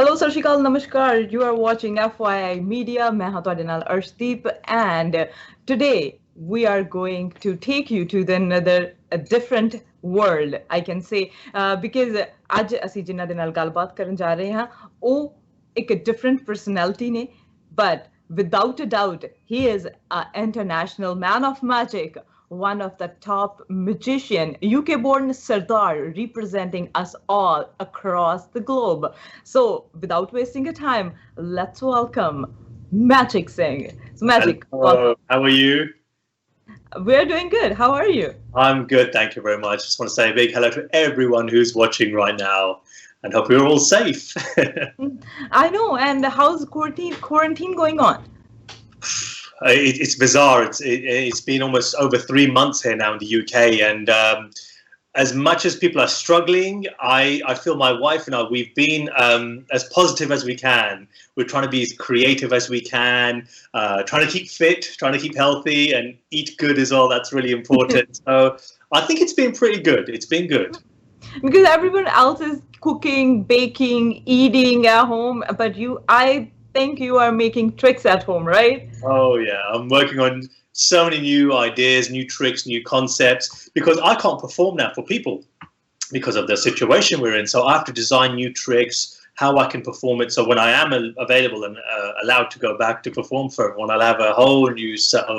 Hello, Sat Shri Akal, Namaskar. You are watching FYI Media. मैं हाँ ਤੁਹਾਡੇ ਨਾਲ Arshdeep, and today we are going to take you to another a different world, I can say, because ਅੱਜ ਅਸੀਂ ਜਿਨ੍ਹਾਂ ਦੇ ਨਾਲ ਗੱਲਬਾਤ ਕਰਨ ਜਾ ਰਹੇ ਹਾਂ ਉਹ ਇੱਕ different personality ਨੇ, but without a doubt he is an international man of magic, one of the top magician, UK-born Sardar, representing us all across the globe. So, without wasting a time, let's welcome Magic Singh. So, Magic, hello. How are you? We're doing good. How are you? I'm good, thank you very much. Just want to say a big hello to everyone who's watching right now, and hope you're all safe. I know. And how's quarantine going on? It's bizarre. It's been almost over 3 months here now in the UK, and as much as people are struggling, I feel my wife and I, we've been as positive as we can. We're trying to be as creative as we can, trying to keep fit, trying to keep healthy, and eat good as well. That's really important. So I think it's been pretty good. It's been good. Because everyone else is cooking, baking, eating at home, but I think you are making tricks at home, right? Oh yeah, I'm working on so many new ideas, new tricks, new concepts, because I can't perform now for people because of the situation we're in. So I have to design new tricks, how I can perform it. So when I am available and allowed to go back to perform for everyone, I'll have a whole new set of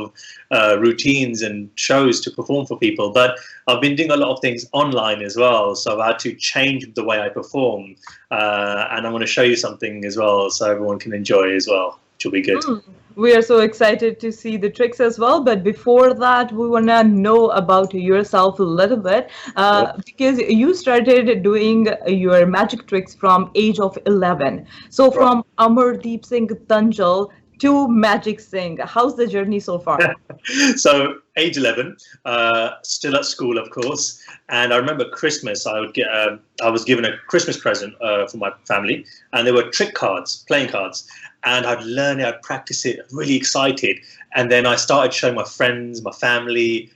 routines and shows to perform for people. But I've been doing a lot of things online as well. So I've had to change the way I perform. And I'm going to show you something as well so everyone can enjoy as well, which will be good. We are so excited to see the tricks as well. But before that, we want to know about yourself a little bit, because you started doing your magic tricks from age of 11. So from Amardeep Singh Tanjal to Magic Singh, how's the journey so far? So age 11, still at school, of course. And I remember Christmas, I was given a Christmas present for my family, and there were trick cards, playing cards. And I'd learn it, I'd practice it, really excited. And then I started showing my friends, my family,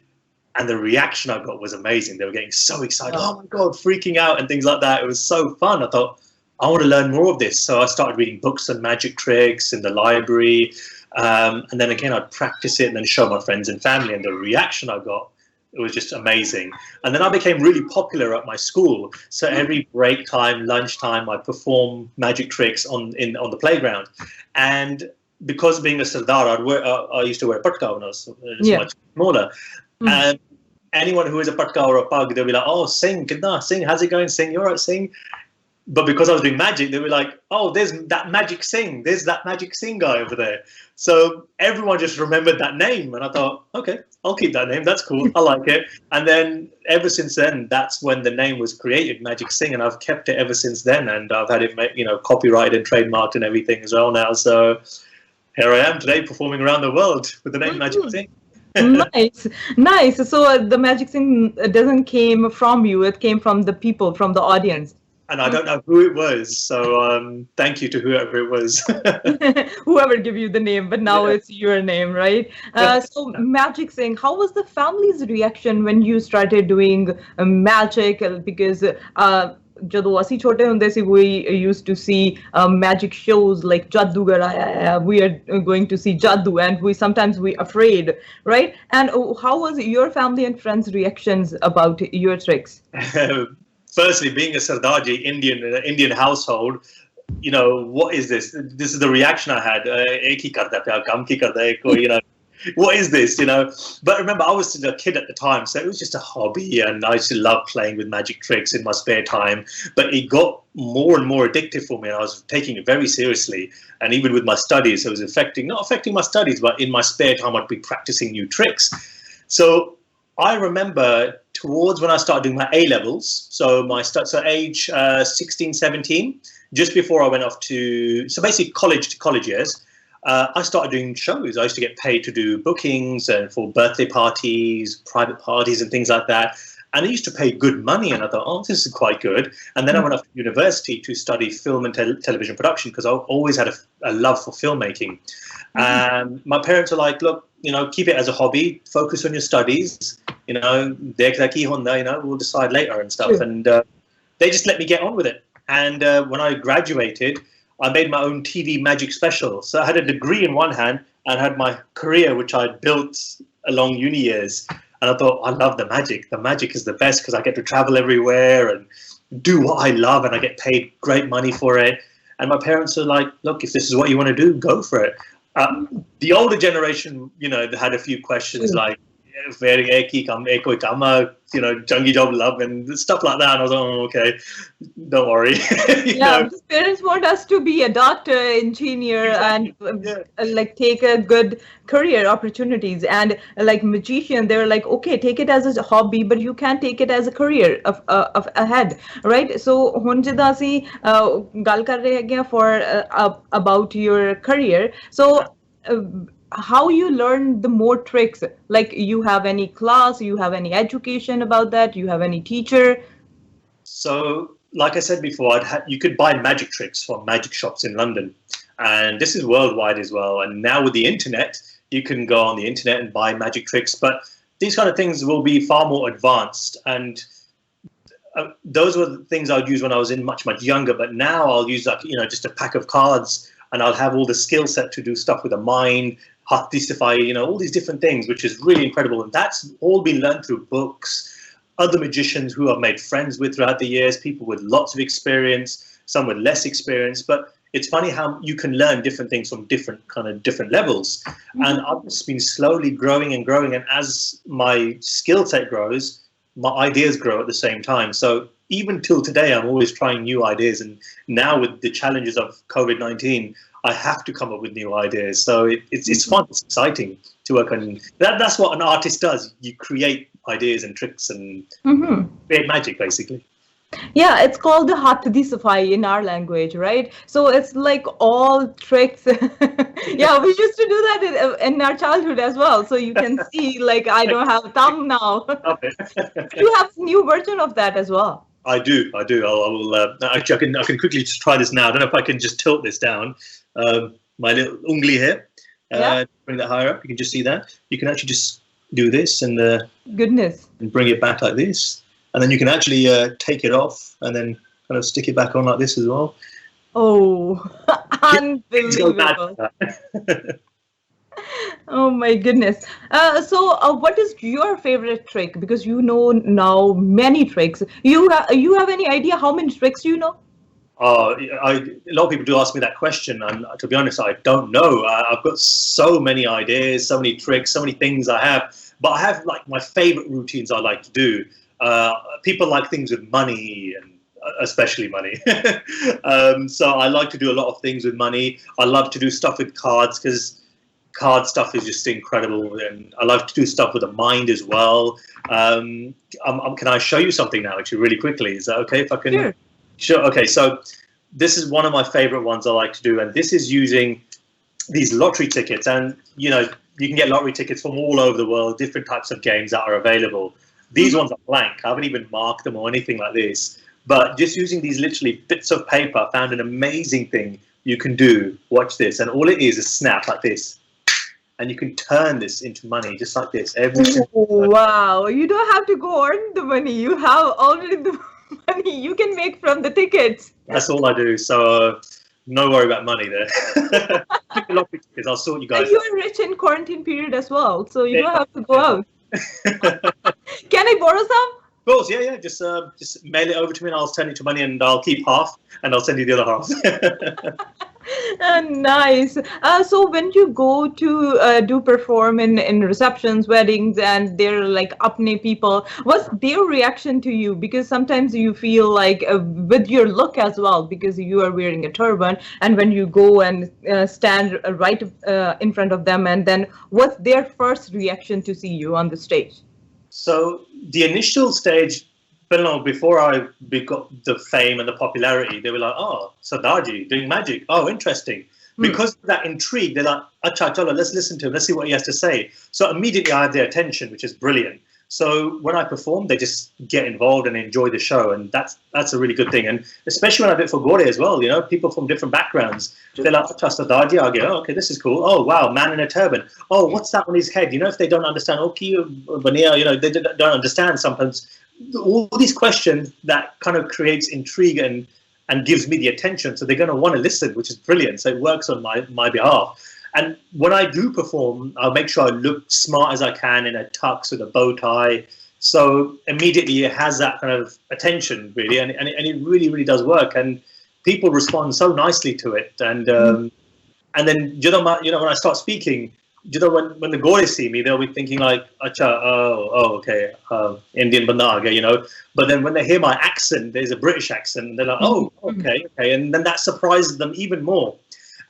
and the reaction I got was amazing. They were getting so excited, oh my God, freaking out and things like that. It was so fun. I thought, I want to learn more of this. So I started reading books on magic tricks in the library. And then again, I'd practice it and then show my friends and family. And the reaction I got, it was just amazing. And then I became really popular at my school. So every break time, lunchtime, I'd perform magic tricks on the playground. And because of being a Sardar, I used to wear a patka when I was much smaller. And anyone who is a patka or a pug, they'll be like, oh, Singh, kidna, Singh, how's it going, Singh? You all right, Singh? But because I was doing magic, they were like, oh, there's that Magic Singh. There's that Magic Singh guy over there. So everyone just remembered that name. And I thought, okay, I'll keep that name. That's cool. I like it. And then ever since then, that's when the name was created, Magic Singh. And I've kept it ever since then. And I've had it, copyrighted and trademarked and everything as well now. So here I am today performing around the world with the name Magic Singh. Nice. So the Magic Singh doesn't came from you. It came from the people, from the audience. And I don't know who it was, so thank you to whoever it was. Whoever gave you the name, but now it's your name, right? So Magic Singh, how was the family's reaction when you started doing magic? Because ਜਦੋਂ ਅਸੀਂ ਛੋਟੇ ਹੁੰਦੇ ਸੀ, we used to see magic shows like Jadugar aaya hai, we are going to see Jadoo, and sometimes we afraid, right? And how was your family and friends' reactions about your tricks? Firstly, being a Sardarji Indian household, what is this? This is the reaction I had. Ek hi karta pya, kam ki karta hai koi, what is this, But remember, I was still a kid at the time, so it was just a hobby, and I used to love playing with magic tricks in my spare time. But it got more and more addictive for me, and I was taking it very seriously. And even with my studies, it was not affecting my studies, but in my spare time, I'd be practicing new tricks. So I remember towards when I started doing my A-levels, so age 16, 17, just before I went off so basically college years, I started doing shows. I used to get paid to do bookings and for birthday parties, private parties and things like that. And I used to pay good money, and I thought, oh, this is quite good. And then I went off to university to study film and television production because I always had a love for filmmaking. And my parents are like, look, keep it as a hobby, focus on your studies, we'll decide later and stuff. And they just let me get on with it. And when I graduated, I made my own TV magic special. So I had a degree in one hand and had my career, which I'd built along uni years. And I thought, I love the magic. The magic is the best because I get to travel everywhere and do what I love, and I get paid great money for it. And my parents are like, look, if this is what you want to do, go for it. The older generation, they had a few questions like, jungy job love and stuff like that. And I was like, oh, okay, don't worry. Because parents want us to be a doctor, engineer, and like take a good career opportunities. And like magician, they were like, okay, take it as a hobby, but you can't take it as a career of ahead, right? So ਹੁਣ ਜਿੱਦਾਂ ਅਸੀਂ ਗੱਲ ਕਰ ਰਹੇ ਹੈਗੇ for about your career. So how you learn the more tricks? Like, you have any class, you have any education about that, you have any teacher? So like I said before, you could buy magic tricks from magic shops in London, and this is worldwide as well. And now with the internet, you can go on the internet and buy magic tricks, but these kind of things will be far more advanced. And those were the things I would use when I was much younger, but now I'll use just a pack of cards, and I'll have all the skill set to do stuff with the mind, all these different things, which is really incredible. And that's all been learned through books, other magicians who I've made friends with throughout the years, people with lots of experience, some with less experience. But it's funny how you can learn different things from different levels. Mm-hmm. And I've just been slowly growing and growing. And as my skill set grows, my ideas grow at the same time. So even till today, I'm always trying new ideas. And now with the challenges of COVID-19, I have to come up with new ideas. So it's fun, it's exciting to work on. That's what an artist does. You create ideas and tricks and create magic, basically. Yeah, it's called the Hath Di Safai in our language, right? So it's like all tricks. Yeah, we used to do that in our childhood as well. So you can see, like, I don't have a thumb now. You have a new version of that as well. I do. I will. Actually, I can quickly just try this now. I don't know if I can just tilt this down. My little ungli here. Bring that higher up. You can just see that. You can actually just do this and goodness, and bring it back like this. And then you can actually take it off and then kind of stick it back on like this as well. Oh, unbelievable. Oh my goodness. So what is your favorite trick? Because you know now many tricks. You have any idea how many tricks you know? A lot of people do ask me that question, and to be honest, I don't know. I've got so many ideas, so many tricks, so many things I have. But I have like my favorite routines I like to do. People like things with money, and especially money. So I like to do a lot of things with money. I love to do stuff with cards because card stuff is just incredible, and I love to do stuff with the mind as well. Can I show you something now, actually, really quickly? Is that okay if I can? Sure. Okay, so this is one of my favorite ones I like to do, and this is using these lottery tickets. And you can get lottery tickets from all over the world, different types of games that are available. These ones are blank. I haven't even marked them or anything like this. But just using these literally bits of paper, I found an amazing thing you can do. Watch this. And all it is snap like this. And you can turn this into money just like this. Wow. You don't have to go earn the money. You have already the money you can make from the tickets. That's all I do. So no worry about money there. I'll sort you guys. You are rich in quarantine period as well. So you don't have to go out. Can I borrow some? Of course, yeah. Just mail it over to me, and I'll turn it to money, and I'll keep half, and I'll send you the other half. Nice. So when you go to perform in receptions, weddings, and they're like apne people, what's their reaction to you? Because sometimes you feel like with your look as well, because you are wearing a turban, and when you go and stand right in front of them, and then what's their first reaction to see you on the stage? So the initial stage, before I got the fame and the popularity, they were like, oh, Sardarji doing magic. Oh, interesting. Because of that intrigue, they're like, acha, chalo, let's listen to him. Let's see what he has to say. So immediately I have their attention, which is brilliant. So when I perform, they just get involved and enjoy the show. And that's a really good thing. And especially when I do it for Gore as well, people from different backgrounds. They're like, acha, Sardarji. I go, oh, okay, this is cool. Oh, wow, man in a turban. Oh, what's that on his head? If they don't understand, okay, they don't understand sometimes. All these questions that kind of creates intrigue and and gives me the attention. So they're going to want to listen, which is brilliant. So it works on my behalf. And when I do perform, I'll make sure I look smart as I can in a tux with a bow tie. So immediately it has that kind of attention, really, and it really, really does work. And people respond so nicely to it. And then, when I start speaking, when the Goris see me, they'll be thinking like, Acha, okay, Indian banda aa gaya, But then when they hear my accent, there's a British accent, and they're like, oh, okay. And then that surprises them even more.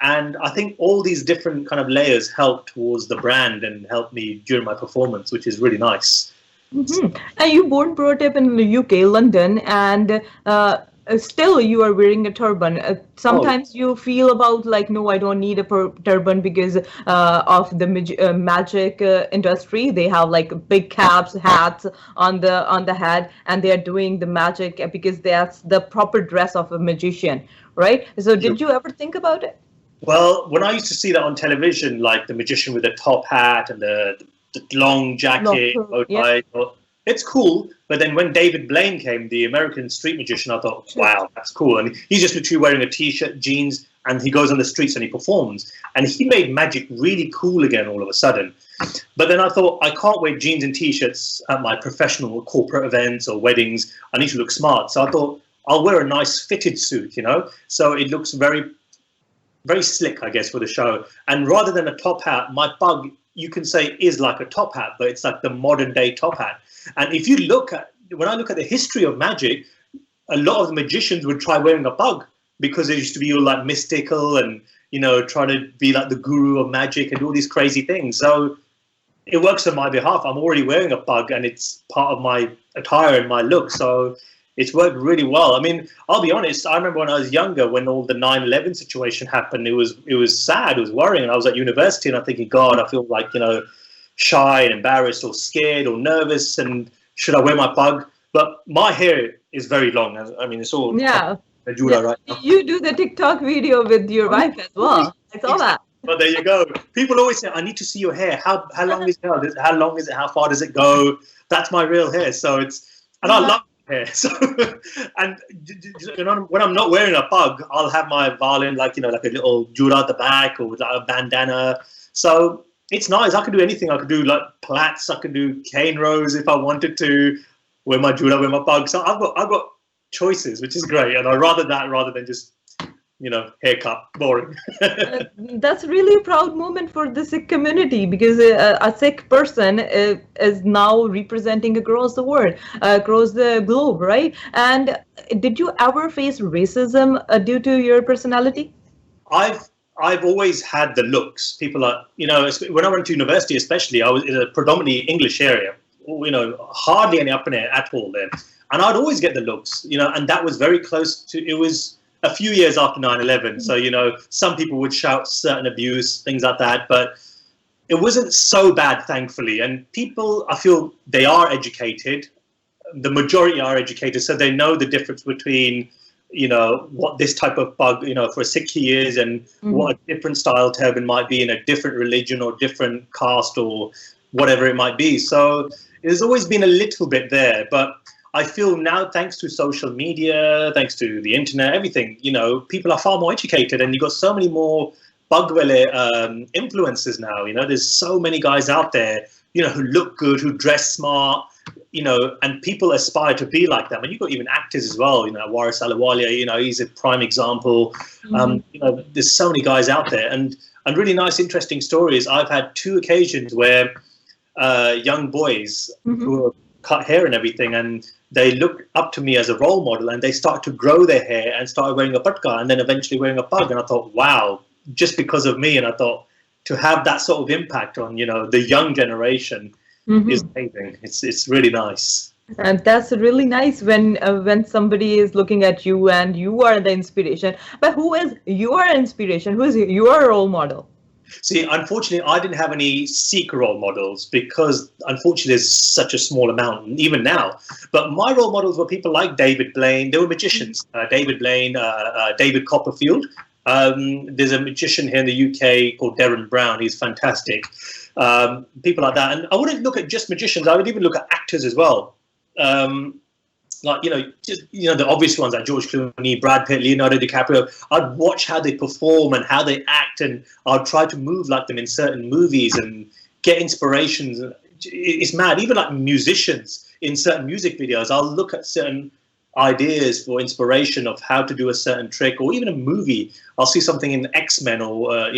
And I think all these different kind of layers help towards the brand and help me during my performance, which is really nice. And you born brought up in the UK, London, and still you are wearing a turban. Sometimes you feel about like, no, I don't need a turban because of the magic industry. They have like big caps, hats on the head, and they are doing the magic because that's the proper dress of a magician, right? So did you ever think about it? Well, when I used to see that on television, like the magician with the top hat and the long jacket, it's cool. But then when David Blaine came, the American street magician, I thought, wow, that's cool. And he's just literally wearing a T-shirt, jeans, and he goes on the streets and he performs. And he made magic really cool again all of a sudden. But then I thought, I can't wear jeans and T-shirts at my professional corporate events or weddings. I need to look smart. So I thought, I'll wear a nice fitted suit, So it looks very, very slick, I guess, for the show. And rather than a top hat, my pug, you can say, is like a top hat, but it's like the modern day top hat. And if you when I look at the history of magic, a lot of the magicians would try wearing a pug because it used to be all like mystical and, try to be like the guru of magic and all these crazy things. So it works on my behalf. I'm already wearing a pug and it's part of my attire and my look. So it's worked really well. I mean, I'll be honest. I remember when I was younger, when all the 9/11 situation happened, it was sad. It was worrying. I was at university and I'm thinking, God, I feel like, shy and embarrassed or scared or nervous. And should I wear my pug? But my hair is very long. I mean, it's all right now. You do the TikTok video with your wife as well. I saw that. But there you go. People always say, I need to see your hair. How long is it? How long is it? How far does it go? That's my real hair. So and I love hair. So, and when I'm not wearing a pug, I'll have my violin like a little jura at the back or with a bandana. So it's nice. I can do anything. I could do like plaits. I could do cane rows if I wanted to. Wear my jura, wear my pug. So I've got choices, which is great. And I'd rather than just haircut, boring. That's really a proud moment for the Sikh community because a Sikh person is now representing across the world, across the globe, right? And did you ever face racism due to your personality? I've always had the looks. People are, when I went to university, especially, I was in a predominantly English area, hardly any up in it at all there. And I'd always get the looks, and that was very close to, it was a few years after 9/11. So, some people would shout certain abuse, things like that, but it wasn't so bad, thankfully. And people, I feel they are educated. The majority are educated, so they know the difference between, what this type of pug, for a Sikh is and what a different style turban might be in a different religion or different caste or whatever it might be. So there's always been a little bit there, but I feel now, thanks to social media, thanks to the internet, everything, people are far more educated and you've got so many more bugwelle influencers now. There's so many guys out there, who look good, who dress smart, and people aspire to be like them. And you've got even actors as well, Waris Ahluwalia, he's a prime example. There's so many guys out there and really nice, interesting stories. I've had 2 occasions where young boys who have cut hair and everything, and they look up to me as a role model and they start to grow their hair and start wearing a patka and then eventually wearing a pug. And I thought, wow, just because of me. And I thought to have that sort of impact on, the young generation is amazing. It's really nice. And that's really nice when somebody is looking at you and you are the inspiration. But who is your inspiration? Who is your role model? See, unfortunately, I didn't have any Sikh role models because, unfortunately, there's such a small amount, even now. But my role models were people like David Blaine. They were magicians. David Blaine, David Copperfield. There's a magician here in the UK called Darren Brown. He's fantastic. People like that. And I wouldn't look at just magicians. I would even look at actors as well. like, just, the obvious ones like George Clooney, Brad Pitt, Leonardo DiCaprio. I'd watch how they perform and how they act, and I'd try to move like them in certain movies and get inspirations. It's mad. Even like musicians in certain music videos, I'll look at certain ideas for inspiration of how to do a certain trick, or even a movie. I'll see something in X-Men or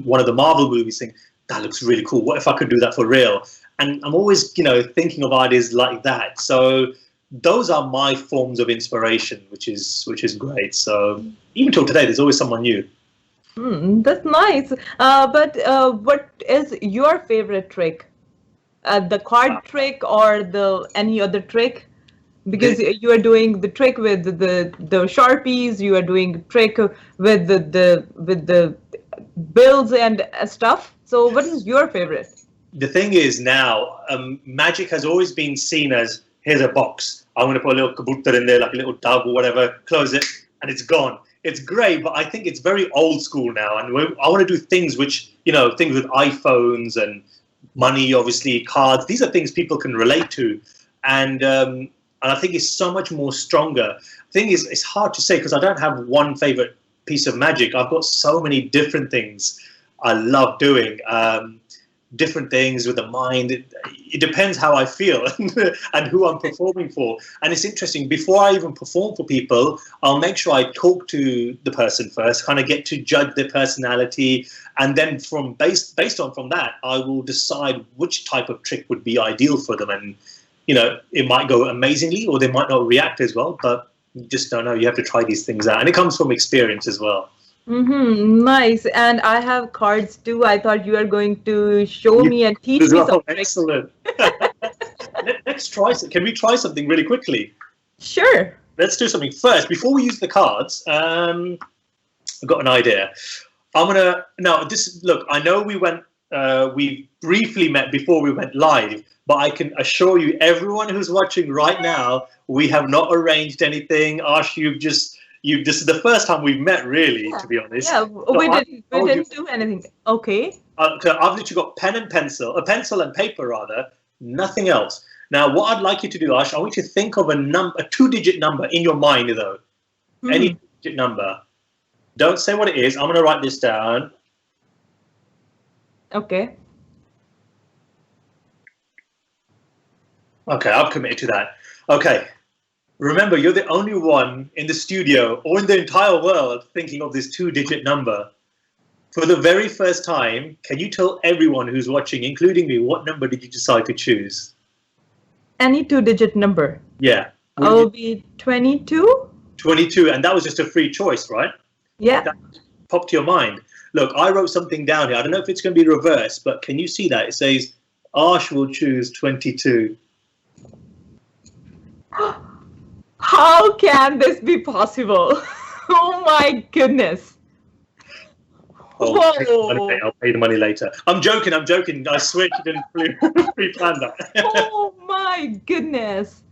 one of the Marvel movies, think that looks really cool. What if I could do that for real? And I'm always thinking of ideas like that. So those are my forms of inspiration, which is great. So even till today, there's always someone new. That's nice. But what is your favorite trick? The card trick or any other trick? Because you are doing the trick with the Sharpies, you are doing trick with the bills and stuff. So what is your favorite? The thing is now, magic has always been seen as, here's a box. I'm going to put a little kabutar in there, like a little dove or whatever, close it, and it's gone. It's great, but I think it's very old school now. And I want to do things which, things with iPhones and money, obviously, cards. These are things people can relate to. And I think it's so much more stronger. The thing is, it's hard to say because I don't have one favorite piece of magic. I've got so many different things I love doing. Different things with the mind. It depends how I feel and who I'm performing for. And it's interesting, before I even perform for people, I'll make sure I talk to the person first, kind of get to judge their personality, and then based on that, I will decide which type of trick would be ideal for them. And it might go amazingly, or they might not react as well, but you just don't know. You have to try these things out, and it comes from experience as well. Nice. And I have cards too. I thought you are going to show me and teach me some tricks. Excellent. Let's try. Can we try something really quickly? Sure. Let's do something first. Before we use the cards, I've got an idea. Look, I know we briefly met before we went live, but I can assure you, everyone who's watching right now, we have not arranged anything. Ash, this is the first time we've met, really, to be honest. Yeah, we didn't do anything. Okay. I've literally got a pencil and paper rather, nothing else. Now, what I'd like you to do, Ash, I want you to think of a two-digit number in your mind, though. Any digit number. Don't say what it is. I'm going to write this down. Okay. Okay, I've committed to that. Okay. Remember, you're the only one in the studio or in the entire world thinking of this two-digit number. For the very first time, can you tell everyone who's watching, including me, what number did you decide to choose? Any two-digit number. Yeah. I'll be 22. 22, and that was just a free choice, right? Yeah. That popped to your mind. Look, I wrote something down here. I don't know if it's going to be reversed, but can you see that? It says, Ash will choose 22. How can this be possible? Oh my goodness. Oh, I'll pay the money later. I'm joking. I swear you didn't pre-plan that. Oh my goodness.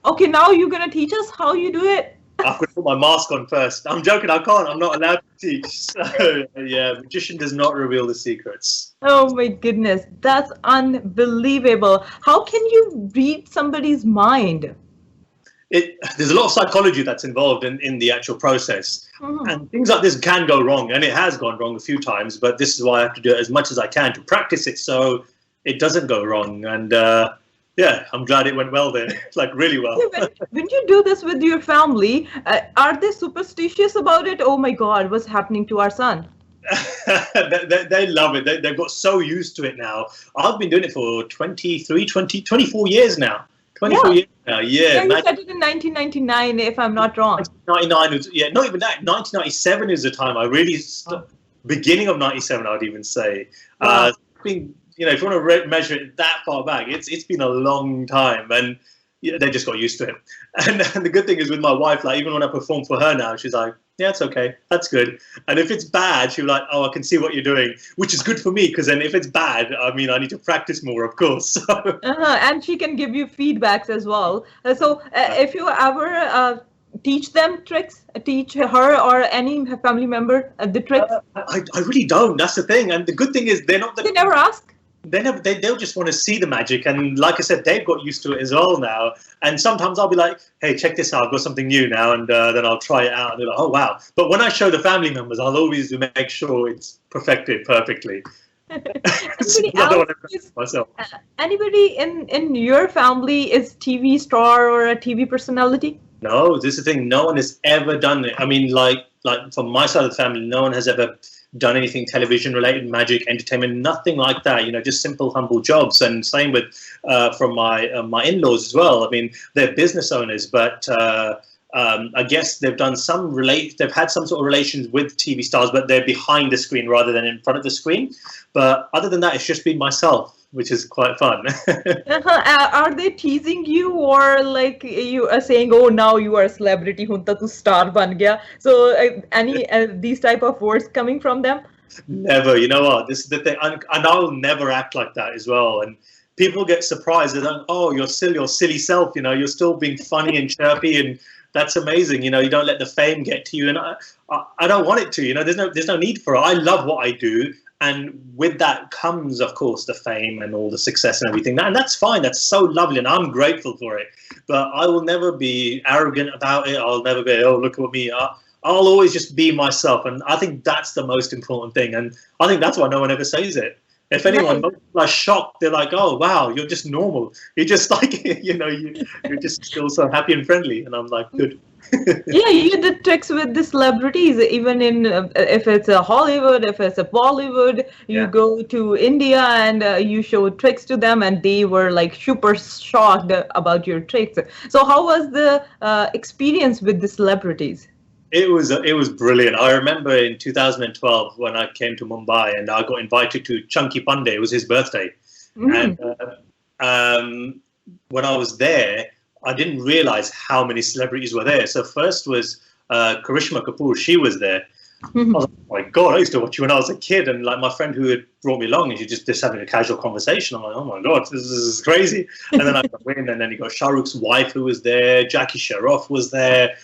Okay, now you're going to teach us how you do it? I've got to put my mask on first. I'm joking. I can't. I'm not allowed to teach. So, yeah, magician does not reveal the secrets. Oh my goodness. That's unbelievable. How can you read somebody's mind? There's a lot of psychology that's involved in the actual process. And things like this can go wrong, and it has gone wrong a few times, but this is why I have to do it as much as I can to practice it so it doesn't go wrong. And yeah, I'm glad it went well there, like really well. When you do this with your family, are they superstitious about it? Oh my God, what's happening to our son? They love it. They've got so used to it now. I've been doing it for 24 years now. 24 years now, yeah. You started in 1999, if I'm not wrong. 1999 was, not even that. 1997 is the time I really, beginning of 97, I'd even say. Wow. If you want to measure it that far back, it's been a long time, and they just got used to it. And the good thing is with my wife, like even when I perform for her now, she's like, yeah, it's okay, that's good. And if it's bad, she'll be like, oh, I can see what you're doing, which is good for me, because then if it's bad, I mean, I need to practice more, of course. And she can give you feedbacks as well. So if you ever teach them tricks, teach her or any family member the tricks? I really don't. That's the thing. And the good thing is they're not. They never ask? they'll just want to see the magic. And like I said, they've got used to it as well now. And sometimes I'll be like, hey, check this out. I've got something new now. And then I'll try it out. And they're like, oh, wow. But when I show the family members, I'll always make sure it's perfected perfectly. Anybody in your family is TV star or a TV personality? No, this is the thing. No one has ever done it. I mean, like from my side of the family, no one has ever done anything television related, magic, entertainment, nothing like that. You know, just simple, humble jobs. And same with from my in-laws as well. I mean, they're business owners, but I guess they've had some sort of relations with TV stars, but they're behind the screen rather than in front of the screen. But other than that, it's just been myself, which is quite fun. Are they teasing you, or like you are saying, oh, now you are a celebrity, hunta tu star ban gaya? So any these type of words coming from them? Never. You know what? This is the thing. And I'll never act like that as well. And people get surprised. They're like, oh, you're still your silly self. You know, you're still being funny and chirpy, and that's amazing. You know, you don't let the fame get to you. And I don't want it to. You know, there's no need for it. I love what I do. And with that comes, of course, the fame and all the success and everything. And that's fine. That's so lovely. And I'm grateful for it. But I will never be arrogant about it. I'll never be, oh, look at me. I'll always just be myself. And I think that's the most important thing. And I think that's why no one ever says it. If anyone is shocked, they're like, oh, wow, you're just normal. You're just like, you know, you're just still so happy and friendly. And I'm like, good. Yeah, you did tricks with the celebrities, even in if it's a Hollywood, if it's a Bollywood, you go to India and you show tricks to them, and they were like super shocked about your tricks. So how was the experience with the celebrities? It was brilliant. I remember in 2012 when I came to Mumbai and I got invited to Chunky Pandey. It was his birthday. And when I was there, I didn't realize how many celebrities were there. So first was Karishma Kapoor. She was there. I was like, oh my God, I used to watch you when I was a kid. And like my friend who had brought me along, and she just having a casual conversation. I'm like, oh my God, this is crazy. And then I got in, and then you got Shah Rukh's wife who was there. Jackie Shroff was there.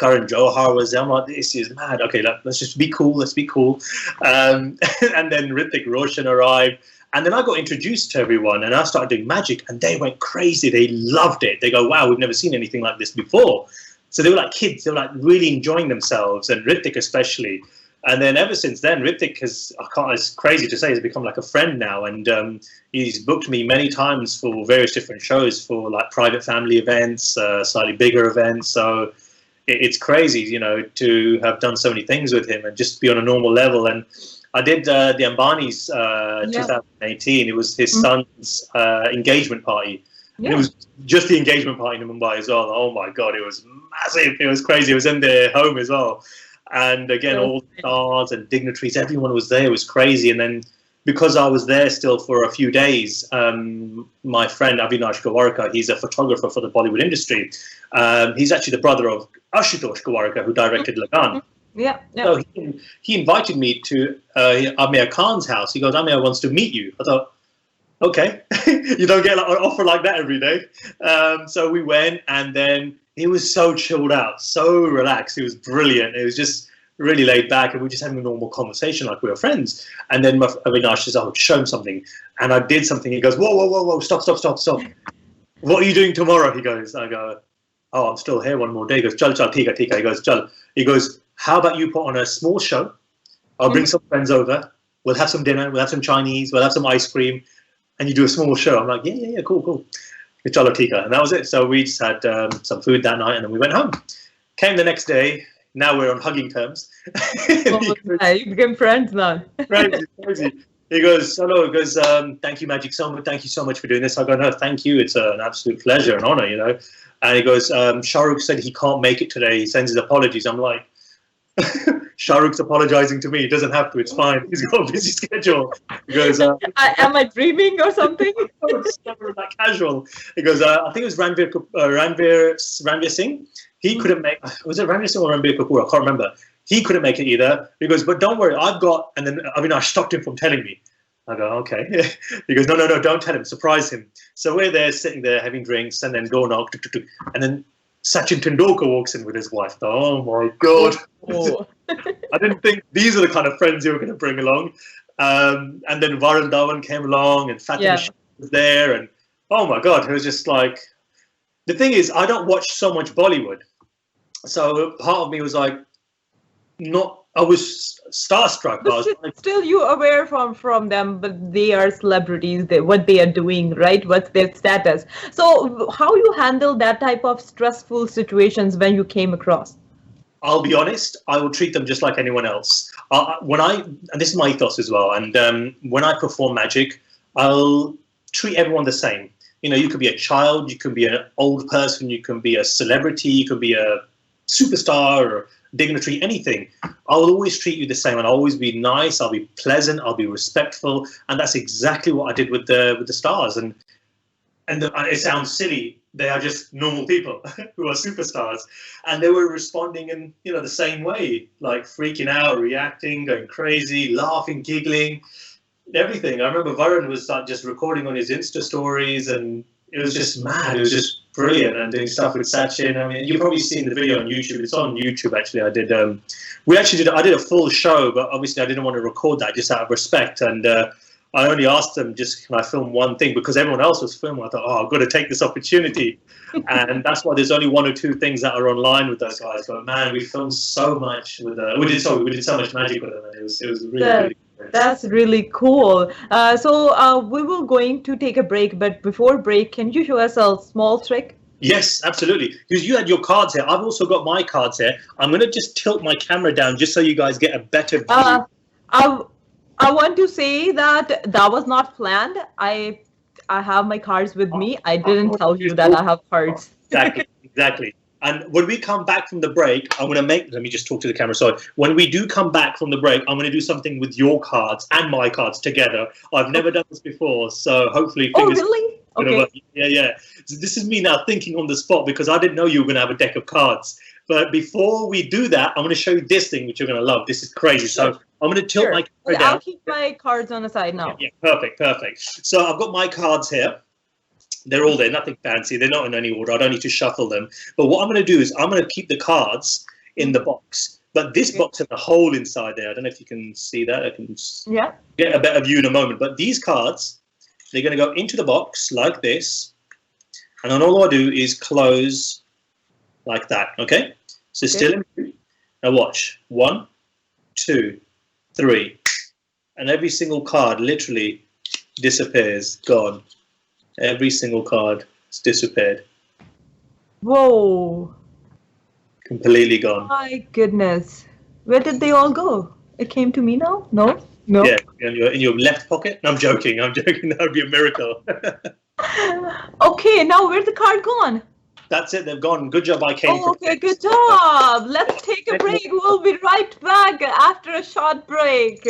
Karan Johar was there. I'm like, this is mad. Okay, let's just be cool. Let's be cool. And then Hrithik Roshan arrived. And then I got introduced to everyone, and I started doing magic, and they went crazy. They loved it. They go, wow, we've never seen anything like this before. So they were like kids. They were like really enjoying themselves, and Hrithik especially. And then ever since then, Hrithik it's crazy to say, has become like a friend now. And he's booked me many times for various different shows, for like private family events, slightly bigger events. So it's crazy, you know, to have done so many things with him and just be on a normal level. And I did the Ambani's 2018. It was his son's engagement party. Yeah. It was just the engagement party in Mumbai as well. Oh my God, it was massive. It was crazy. It was in their home as well. And again, all the stars and dignitaries, everyone was there. It was crazy. And then because I was there still for a few days, my friend Avinash Gawarkar, he's a photographer for the Bollywood industry. He's actually the brother of Ashutosh Gawarkar, who directed Lagan. Yeah. So he invited me to Amir Khan's house. He goes, Amir wants to meet you. I thought, okay, you don't get like an offer like that every day. So we went, and then he was so chilled out, so relaxed. It was brilliant. It was just really laid back, and we were just having a normal conversation like we were friends. And then Avinash says, oh, show him something. And I did something. He goes, whoa, stop. What are you doing tomorrow? He goes, I go, oh, I'm still here one more day. He goes, chal, tika. He goes, chal. He goes, how about you put on a small show? I'll bring some friends over. We'll have some dinner. We'll have some Chinese. We'll have some ice cream. And you do a small show. I'm like, yeah, cool. Chalo tika. And that was it. So we just had some food that night, and then we went home. Came the next day. Now we're on hugging terms. You became friends now. Crazy. He goes, hello. He goes, thank you, Magic, so much. Thank you so much for doing this. I go, no, thank you. It's an absolute pleasure and honor, you know. And he goes, Shah Rukh said he can't make it today. He sends his apologies. I'm like, Shah Rukh's apologizing to me. He doesn't have to. It's fine. He's got a busy schedule. He goes, am I dreaming or something? Like casual. He goes, I think it was Ranveer Singh. He couldn't make. Was it Ranveer Singh or Ranveer Kapoor? I can't remember. He couldn't make it either. He goes, but don't worry, I've got. And then Avinash stopped him from telling me. I go, okay. He goes, no, don't tell him. Surprise him. So we're there, sitting there, having drinks, and then door knock, and then Sachin Tendulkar walks in with his wife. Oh my God. I didn't think these are the kind of friends you were going to bring along. And then Varun Dhawan came along, and Fatima Yeah. was there, and oh my God, it was just like, the thing is, I don't watch so much Bollywood, so part of me was like, I was starstruck. But still, you aware from them, but they are celebrities. What they are doing, right? What's their status? So, how you handle that type of stressful situations when you came across? I'll be honest, I will treat them just like anyone else. And this is my ethos as well, and when I perform magic, I'll treat everyone the same. You could be a child, you could be an old person, you can be a celebrity, you could be a superstar or dignitary, anything. I will always treat you the same, and I'll always be nice, I'll be pleasant, I'll be respectful, and that's exactly what I did with the stars. And it sounds silly, they are just normal people who are superstars, and they were responding in the same way, like freaking out, reacting, going crazy, laughing, giggling, everything. I remember Varun was just recording on his Insta stories, and it was just mad. It was just brilliant, and doing stuff with Sachin. I mean, you've probably seen the video on YouTube. It's on YouTube, actually. I did I did a full show, but obviously I didn't want to record that just out of respect, and I only asked them, just can I film one thing, because everyone else was filming. I thought, I've got to take this opportunity. And that's why there's only one or two things that are online with those guys. But man, we filmed so much with we did so much magic with them, and it was really good. That's really cool. So we will going to take a break, but before break, can you show us a small trick? Yes, absolutely. Because you had your cards here. I've also got my cards here. I'm going to just tilt my camera down just so you guys get a better view. I want to say that was not planned. I have my cards with me. I didn't tell you that I have cards. Exactly. And when we come back from the break, let me just talk to the camera. Sorry. When we do come back from the break, I'm going to do something with your cards and my cards together. I've never done this before, so hopefully. Oh, really? Okay. Yeah. So this is me now thinking on the spot, because I didn't know you were going to have a deck of cards. But before we do that, I'm going to show you this thing, which you're going to love. This is crazy. Sure. So I'm going to tilt my camera down. I'll keep my cards on the side now. Yeah, perfect. So I've got my cards here. They're all there, nothing fancy. They're not in any order. I don't need to shuffle them. But what I'm going to do is I'm going to keep the cards in the box. But this box has a hole inside there. I don't know if you can see that. I can get a better view in a moment. But these cards, they're going to go into the box like this. And then all I do is close like that, okay? So still in view. Now watch. 1, 2, 3. And every single card literally disappears, gone. Every single card has disappeared. Whoa. Completely gone. My goodness. Where did they all go? It came to me now? No? Yeah, in your left pocket? No, I'm joking. That would be a miracle. Okay, now where's the card gone? That's it. They've gone. Good job, I came. Oh, okay, good job. Let's take a break. We'll be right back after a short break.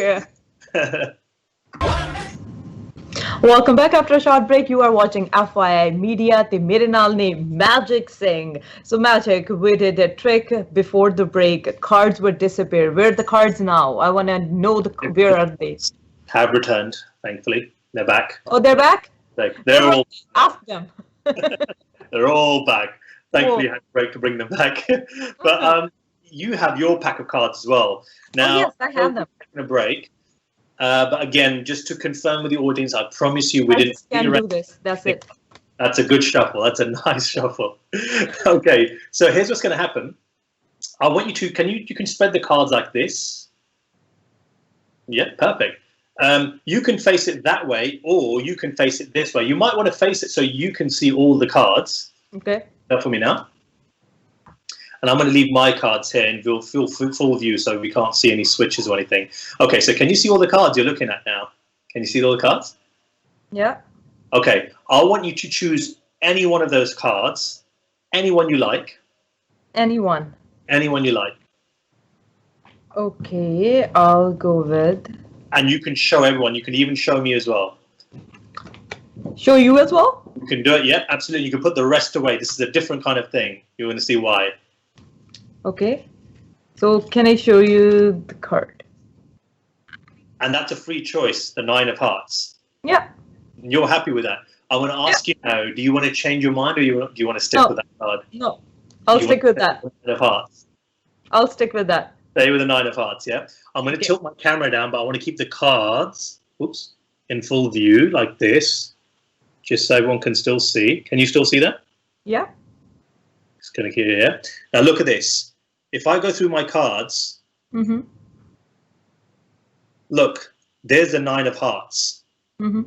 Welcome back after a short break. You are watching FYI Media. The mere naal ne Magic Singh. So Magic, we did a trick before the break. Cards would disappear. Where are the cards now? I want to know where are they? Have returned, thankfully. They're back. Oh, they're back? They're all. Ask them. They're all back. Thankfully, you had a break to bring them back. But you have your pack of cards as well. Now, yes, I have them. Taking a break. But again, just to confirm with the audience, I promise you we didn't do this. That's it. That's a good shuffle. That's a nice shuffle. Okay, so here's what's going to happen. I want you to, you can spread the cards like this. Yeah, perfect. You can face it that way, or you can face it this way. You might want to face it so you can see all the cards. Okay. That for me now. And I'm going to leave my cards here in full view so we can't see any switches or anything. Okay, so can you see all the cards you're looking at now? Can you see all the cards? Yeah. Okay, I want you to choose any one of those cards, anyone you like. Anyone. Anyone you like. Okay, I'll go with... And you can show everyone. You can even show me as well. Show you as well? You can do it, yeah, absolutely. You can put the rest away. This is a different kind of thing. You're going to see why. Okay. So can I show you the card? And that's a free choice, the 9 of Hearts. Yeah. You're happy with that. I want to ask you now, do you want to change your mind, or do you want to stick with that card? No. I'll stick with that. 9 of Hearts. I'll stick with that. They were the 9 of hearts, yeah? I'm going to Okay. tilt my camera down, but I want to keep the cards, oops, in full view like this, just so everyone can still see. Can you still see that? Yeah. It's going to here. Now look at this. If I go through my cards, Mm-hmm. look, there's the 9 of hearts. Mm-hmm.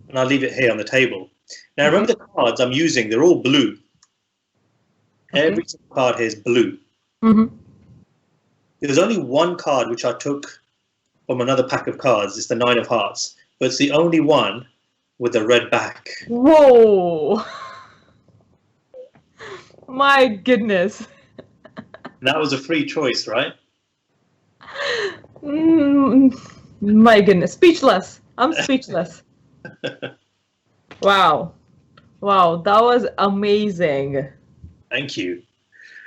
And I'll leave it here on the table. Now remember the cards I'm using, they're all blue. Okay. Every single card here is blue. Mm-hmm. There's only one card which I took from another pack of cards. It's the 9 of hearts. But it's the only one with a red back. Whoa. My goodness. And that was a free choice, right? My goodness. Speechless. I'm speechless. Wow. Wow. That was amazing. Thank you.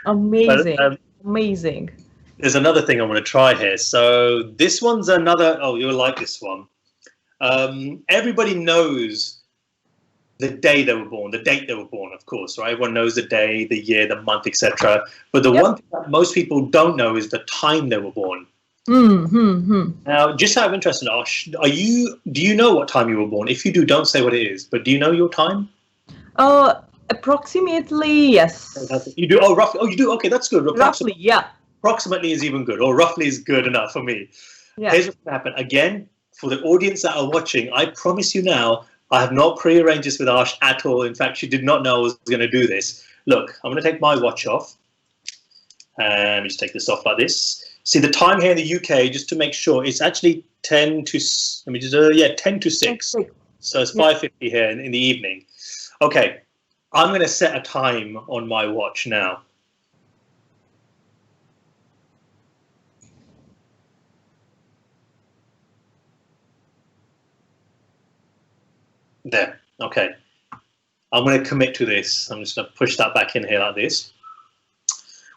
Amazing. But, Amazing. there's another thing I want to try here. So this one's another, oh, you'll like this one. Everybody knows the day they were born, the date they were born, of course, right? Everyone knows the day, the year, the month, etc. But the one thing that most people don't know is the time they were born. Mm-hmm. Now, just out of interest, Ash, do you know what time you were born? If you do, don't say what it is. But do you know your time? Approximately, yes. You do? Oh, roughly. Oh, you do? Okay, that's good. Roughly, yeah. Approximately is even good, or roughly is good enough for me. Yeah. Here's what's going to happen. Again, for the audience that are watching, I promise you now, I have not prearranged this with Ash at all. In fact, she did not know I was going to do this. Look, I'm going to take my watch off. And just take this off like this. See the time here in the UK, just to make sure, it's actually 10 to 6. So it's 5:50 here in the evening. Okay, I'm going to set a time on my watch now. There. Okay. I'm going to commit to this. I'm just going to push that back in here like this.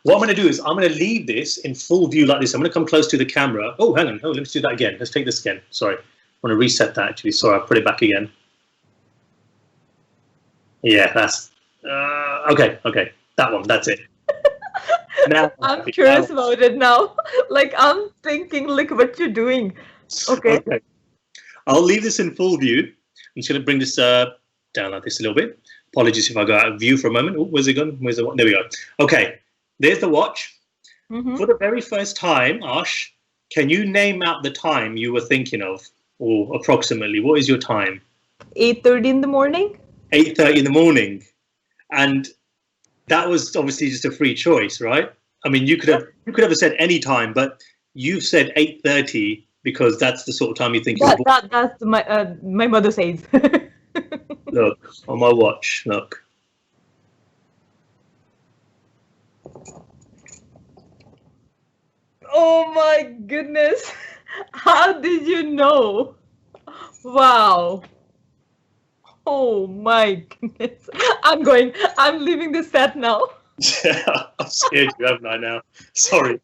What I'm going to do is I'm going to leave this in full view like this. I'm going to come close to the camera. Oh, hang on. Oh, let's do that again. Let's take this again. Sorry. I want to reset that, actually. Sorry, I'll put it back again. Yeah, that's... okay. That one. That's it. Now I'm curious about it now. Like, I'm thinking, look what you're doing. Okay. I'll leave this in full view. I'm just going to bring this down like this a little bit. Apologies if I go out of view for a moment. Oh, where's it gone? Where's the watch? There we go. Okay. There's the watch. Mm-hmm. For the very first time, Ash, can you name out the time you were thinking of? Or approximately, what is your time? 8:30 in the morning? 8:30 in the morning. And that was obviously just a free choice, right? I mean, you could have said any time, but you said 8:30 because that's the sort of time you think you're born. That's my mother says. Look, on my watch, look. Oh my goodness. How did you know? Wow. Oh my goodness. I'm leaving this set now. Yeah, I'm scared you, haven't I now? Sorry.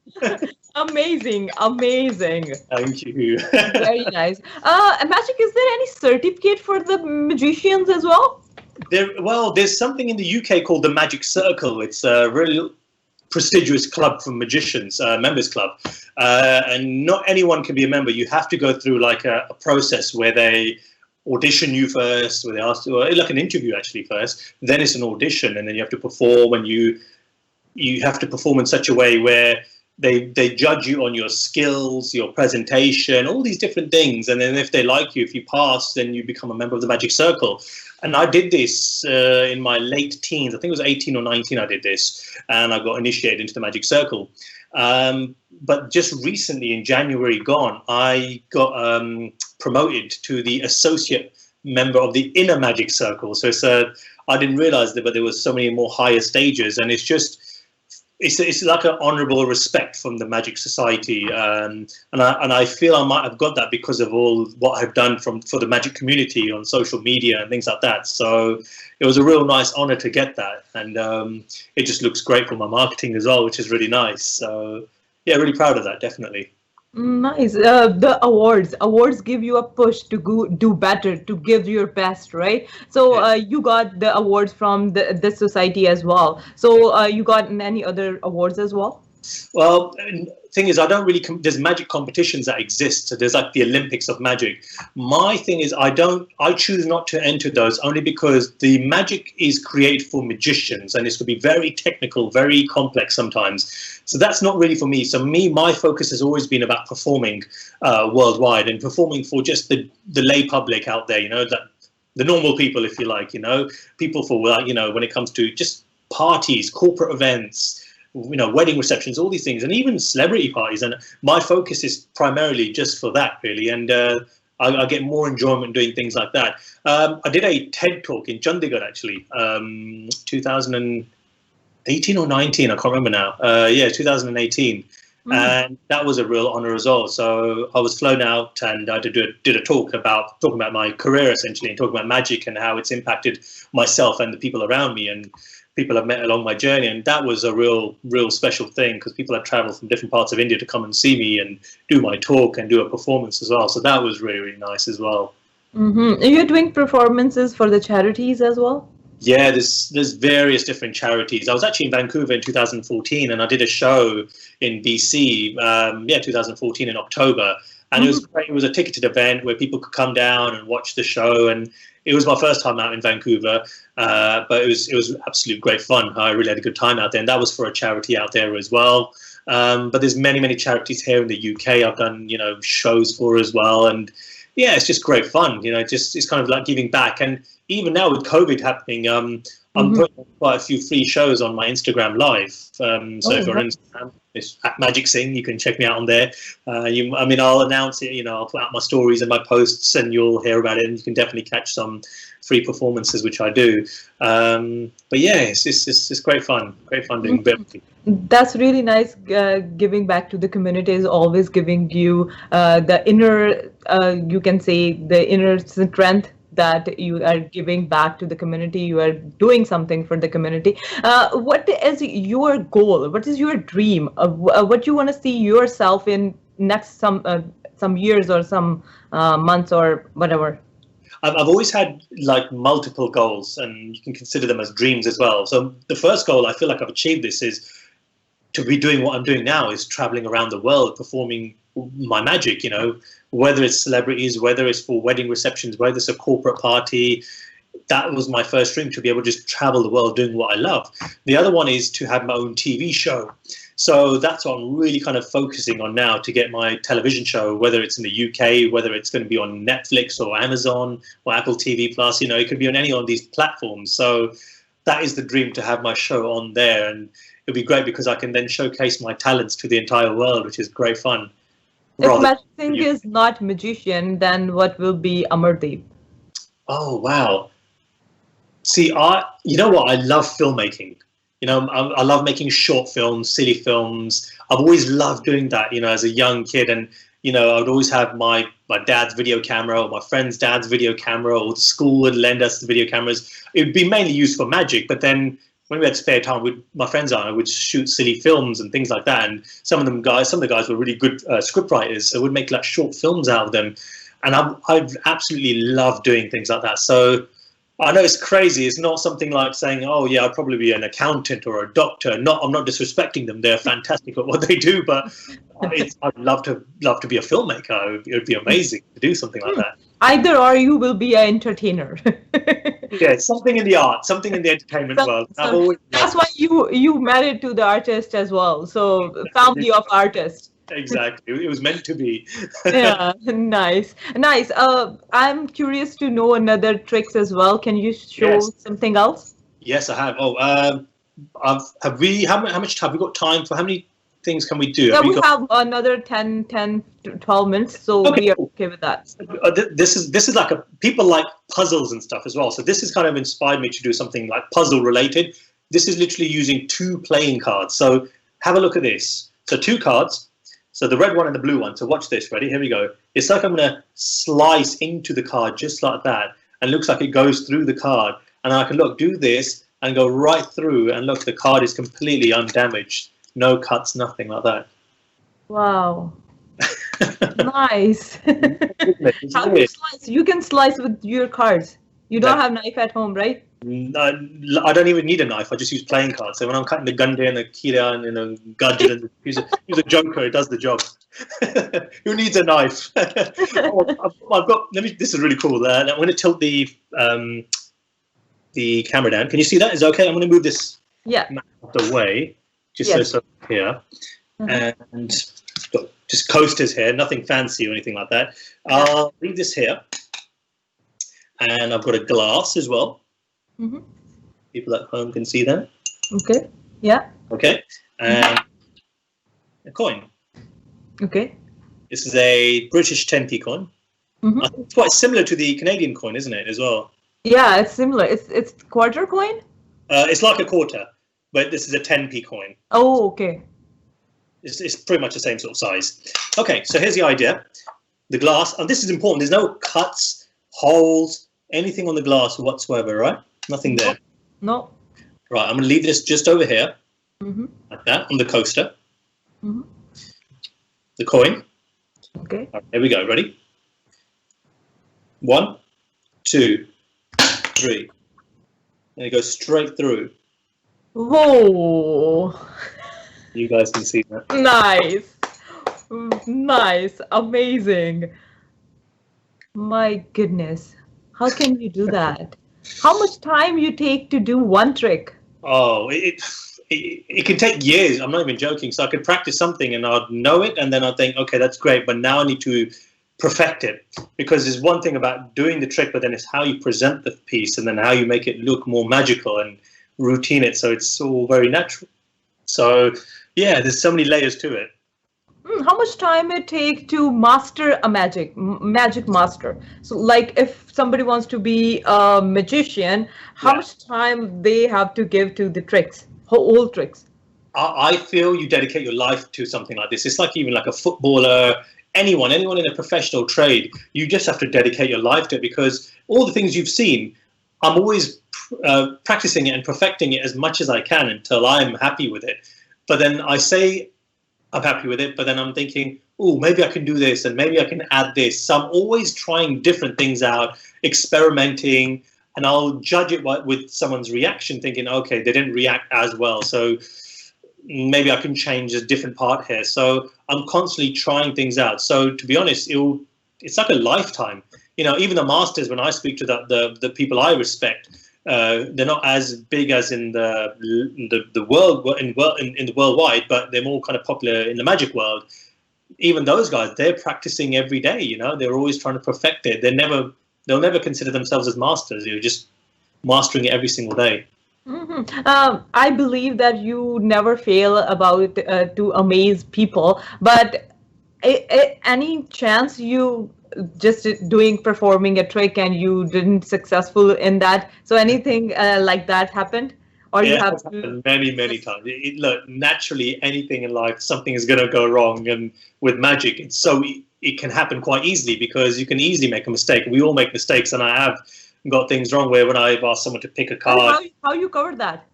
Amazing. Thank you. Very nice. Magic, is there any certificate for the magicians as well? There's something in the UK called the Magic Circle. It's a really prestigious club for magicians, members club. And not anyone can be a member. You have to go through like a process where they audition you first, where they ask you, like an interview actually first, then it's an audition, and then you have to perform, and you have to perform in such a way where they judge you on your skills, your presentation, all these different things, and then if they like you, if you pass, then you become a member of the Magic Circle. And I did this in my late teens. I think it was 18 or 19 I did this, and I got initiated into the Magic Circle. But just recently, in January gone, I got promoted to the associate member of the Inner Magic Circle. So I didn't realize that, but there was so many more higher stages, and it's like an honourable respect from the Magic Society, and I feel I might have got that because of all what I've done for the Magic community on social media and things like that. So it was a real nice honour to get that, and it just looks great for my marketing as well, which is really nice. So yeah, really proud of that, definitely. Nice. The awards give you a push to go do better, to give your best, right? So you got the awards from this society as well. So you got any other awards as well? Well, thing is, I don't really. There's magic competitions that exist. So there's like the Olympics of magic. My thing is, I choose not to enter those only because the magic is created for magicians, and it's to be very technical, very complex sometimes. So that's not really for me. So my focus has always been about performing worldwide and performing for just the lay public out there. The normal people, if you like. People for like when it comes to just parties, corporate events. Wedding receptions, all these things, and even celebrity parties. And my focus is primarily just for that, really. And I get more enjoyment doing things like that. I did a TED talk in Chandigarh, actually, 2018 or 19, I can't remember now. 2018. And that was a real honor as well. So I was flown out and I did a talk talking about my career, essentially, and talking about magic and how it's impacted myself and the people around me and people I've met along my journey. And that was a real special thing because people had traveled from different parts of India to come and see me and do my talk and do a performance as well. So that was really, really nice as well. You're doing performances for the charities as well? Yeah, there's various different charities. I was actually in Vancouver in 2014 and I did a show in BC, 2014 in October. And it was great. It was a ticketed event where people could come down and watch the show. And it was my first time out in Vancouver, but it was absolute great fun. I really had a good time out there. And that was for a charity out there as well. But there's many, many charities here in the UK I've done, shows for as well. And yeah, it's just great fun. It's kind of like giving back. And even now with COVID happening, I'm putting quite a few free shows on my Instagram live. So if you're on Instagram, it's at Magic Singh. You can check me out on there. I'll announce it. I'll put out my stories and my posts, and you'll hear about it. And you can definitely catch some free performances, which I do. But yeah, it's great fun. Great fun doing it. That's really nice. Giving back to the community is always giving you the inner, you can say, the inner strength that you are giving back to the community. You are doing something for the community. What is your goal? What is your dream? What you want to see yourself in next some years or some months or whatever? I've always had like multiple goals, and you can consider them as dreams as well. So the first goal, I feel like I've achieved this, is to be doing what I'm doing now, is traveling around the world performing my magic, whether it's celebrities, whether it's for wedding receptions, whether it's a corporate party. That was my first dream, to be able to just travel the world doing what I love. The other one is to have my own TV show. So that's what I'm really kind of focusing on now, to get my television show, whether it's in the UK, whether it's going to be on Netflix or Amazon or Apple TV Plus, it could be on any of these platforms. So that is the dream, to have my show on there. And it'll be great because I can then showcase my talents to the entire world, which is great fun. If Magic Singh is not magician, then what will be Amardeep? Oh, wow. See, you know what? I love filmmaking. I love making short films, silly films. I've always loved doing that, as a young kid. And, I would always have my dad's video camera or my friend's dad's video camera, or the school would lend us the video cameras. It would be mainly used for magic. But then when we had spare time, my friends and I would shoot silly films and things like that. And some of the guys were really good script writers, so we'd make like short films out of them. And I've absolutely loved doing things like that. So I know it's crazy. It's not something like saying, "Oh yeah, I'd probably be an accountant or a doctor." I'm not disrespecting them. They're fantastic at what they do, but I'd love to be a filmmaker. It would be amazing to do something like that. Either or, you will be an entertainer. Yeah, something in the art, something in the entertainment world. That's why you married to the artist as well. So family of artists. Exactly, it was meant to be. Yeah, nice. I'm curious to know another tricks as well. Can you show something else? Yes, I have. How much time have we got? Time for how many things can we do? Yeah, we have another 10 to 12 minutes, so we are okay with that. This is like people like puzzles and stuff as well. So this has kind of inspired me to do something like puzzle related. This is literally using 2 playing cards. So have a look at this. So 2 cards. So the red one and the blue one. So watch this. Ready? Here we go. It's like I'm going to slice into the card just like that. And it looks like it goes through the card. And I can do this and go right through. And look, the card is completely undamaged. No cuts, nothing like that. Wow. Nice. How do you slice? You can slice with your cards. You don't have a knife at home, right? I don't even need a knife. I just use playing cards. So when I'm cutting the gande and the kira and the gajra, use a joker. It does the job. Who needs a knife? I've got. This is really cool. I'm going to tilt the camera down. Can you see that? Is it okay? I'm going to move this map out the way, just so here, and got just coasters here. Nothing fancy or anything like that. I'll leave this here, and I've got a glass as well. People at home can see that. Okay. Yeah. Okay. And a coin. Okay. This is a British 10p coin. I think it's quite similar to the Canadian coin, isn't it, as well? Yeah, it's similar. It's quarter coin? It's like a quarter, but this is a 10p coin. Oh, okay. It's pretty much the same sort of size. Okay, so here's the idea. The glass, and this is important. There's no cuts, holes, anything on the glass whatsoever, right? Nothing there. No. Right, I'm going to leave this just over here, like that, on the coaster. The coin. Okay. Right, here we go. Ready? 1, 2, 3. And it goes straight through. Whoa. You guys can see that. Nice. Nice. Amazing. My goodness. How can you do that? How much time you take to do one trick? Oh, it can take years. I'm not even joking. So I could practice something and I'd know it, and then I'd think, okay, that's great, but now I need to perfect it, because there's one thing about doing the trick, but then it's how you present the piece and then how you make it look more magical and routine it so it's all very natural. So yeah, there's so many layers to it. How much time it take to master a magic master? So like if somebody wants to be a magician, how much time they have to give to the tricks, whole tricks? I feel you dedicate your life to something like this. It's like even like a footballer, anyone in a professional trade, you just have to dedicate your life to it, because all the things you've seen, I'm always practicing it and perfecting it as much as I can until I'm happy with it. But then I say I'm happy with it, but then I'm thinking, oh, maybe I can do this and maybe I can add this. So I'm always trying different things out, experimenting, and I'll judge it with someone's reaction, thinking, okay, they didn't react as well, so maybe I can change a different part here. So I'm constantly trying things out. So to be honest, it's like a lifetime. You know, even the masters, when I speak to the people I respect, they're not as big as in the world in the worldwide, but they're more kind of popular in the magic world. Even those guys, they're practicing every day. You know, they're always trying to perfect it. They'll never consider themselves as masters. You're just mastering it every single day. I believe that you never fail about to amaze people, but any chance you just performing a trick and you didn't successful in that? So anything like that happened, or you have to happened many times. Look, naturally, anything in life, something is going to go wrong, and with magic, it can happen quite easily, because you can easily make a mistake. We all make mistakes, and I have got things wrong where when I've asked someone to pick a card. How you covered that?